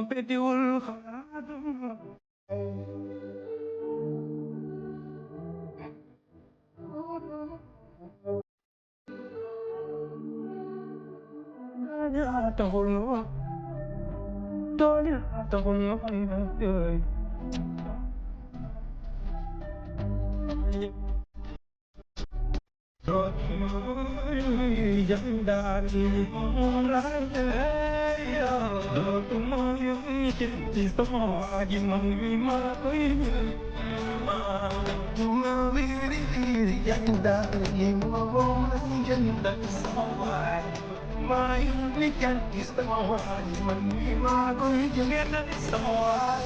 Bediul Yang dari mulai aku mau cinta semua gimana aku ini yang dari mulai cinta semua main weekend semua gimana aku cinta semua.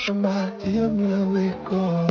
Mati yang milik ko.